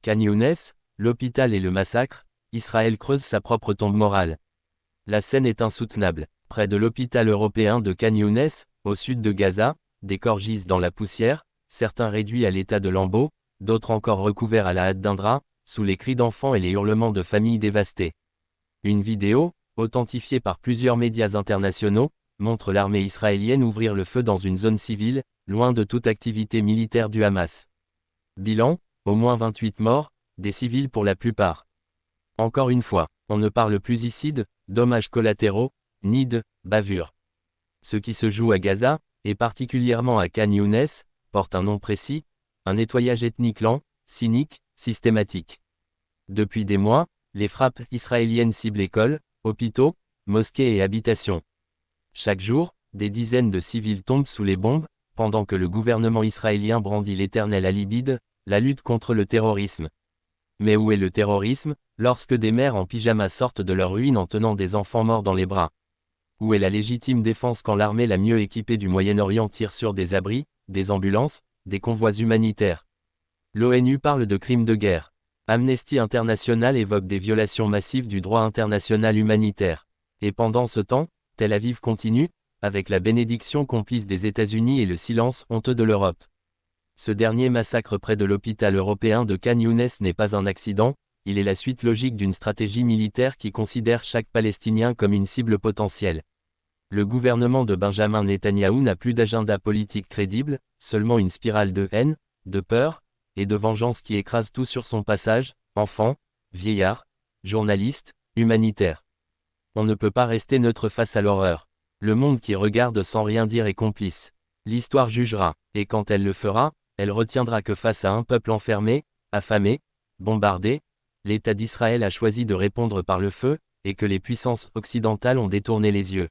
Khan Younes, l'hôpital et le massacre, Israël creuse sa propre tombe morale. La scène est insoutenable. Près de l'hôpital européen de Khan Younes, au sud de Gaza, des corps gisent dans la poussière, certains réduits à l'état de lambeaux, d'autres encore recouverts à la hâte d'un drap, sous les cris d'enfants et les hurlements de familles dévastées. Une vidéo, authentifiée par plusieurs médias internationaux, montre l'armée israélienne ouvrir le feu dans une zone civile, loin de toute activité militaire du Hamas. Bilan, au moins 28 morts, des civils pour la plupart. Encore une fois, on ne parle plus ici de dommages collatéraux, ni de bavures. Ce qui se joue à Gaza, et particulièrement à Khan Younes, porte un nom précis, un nettoyage ethnique lent, cynique, systématique. Depuis des mois, les frappes israéliennes ciblent écoles, hôpitaux, mosquées et habitations. Chaque jour, des dizaines de civils tombent sous les bombes, pendant que le gouvernement israélien brandit l'éternel alibi de la lutte contre le terrorisme. Mais où est le terrorisme, lorsque des mères en pyjama sortent de leur ruine en tenant des enfants morts dans les bras? Où est la légitime défense quand l'armée la mieux équipée du Moyen-Orient tire sur des abris, des ambulances, des convois humanitaires? L'ONU parle de crimes de guerre. Amnesty International évoque des violations massives du droit international humanitaire. Et pendant ce temps, Tel Aviv continue, avec la bénédiction complice des États-Unis et le silence honteux de l'Europe. Ce dernier massacre près de l'hôpital européen de Khan Younes n'est pas un accident, il est la suite logique d'une stratégie militaire qui considère chaque Palestinien comme une cible potentielle. Le gouvernement de Benjamin Netanyahou n'a plus d'agenda politique crédible, seulement une spirale de haine, de peur, et de vengeance qui écrase tout sur son passage, enfants, vieillards, journalistes, humanitaires. On ne peut pas rester neutre face à l'horreur. Le monde qui regarde sans rien dire est complice. L'histoire jugera, et quand elle le fera, elle retiendra que face à un peuple enfermé, affamé, bombardé, l'État d'Israël a choisi de répondre par le feu, et que les puissances occidentales ont détourné les yeux.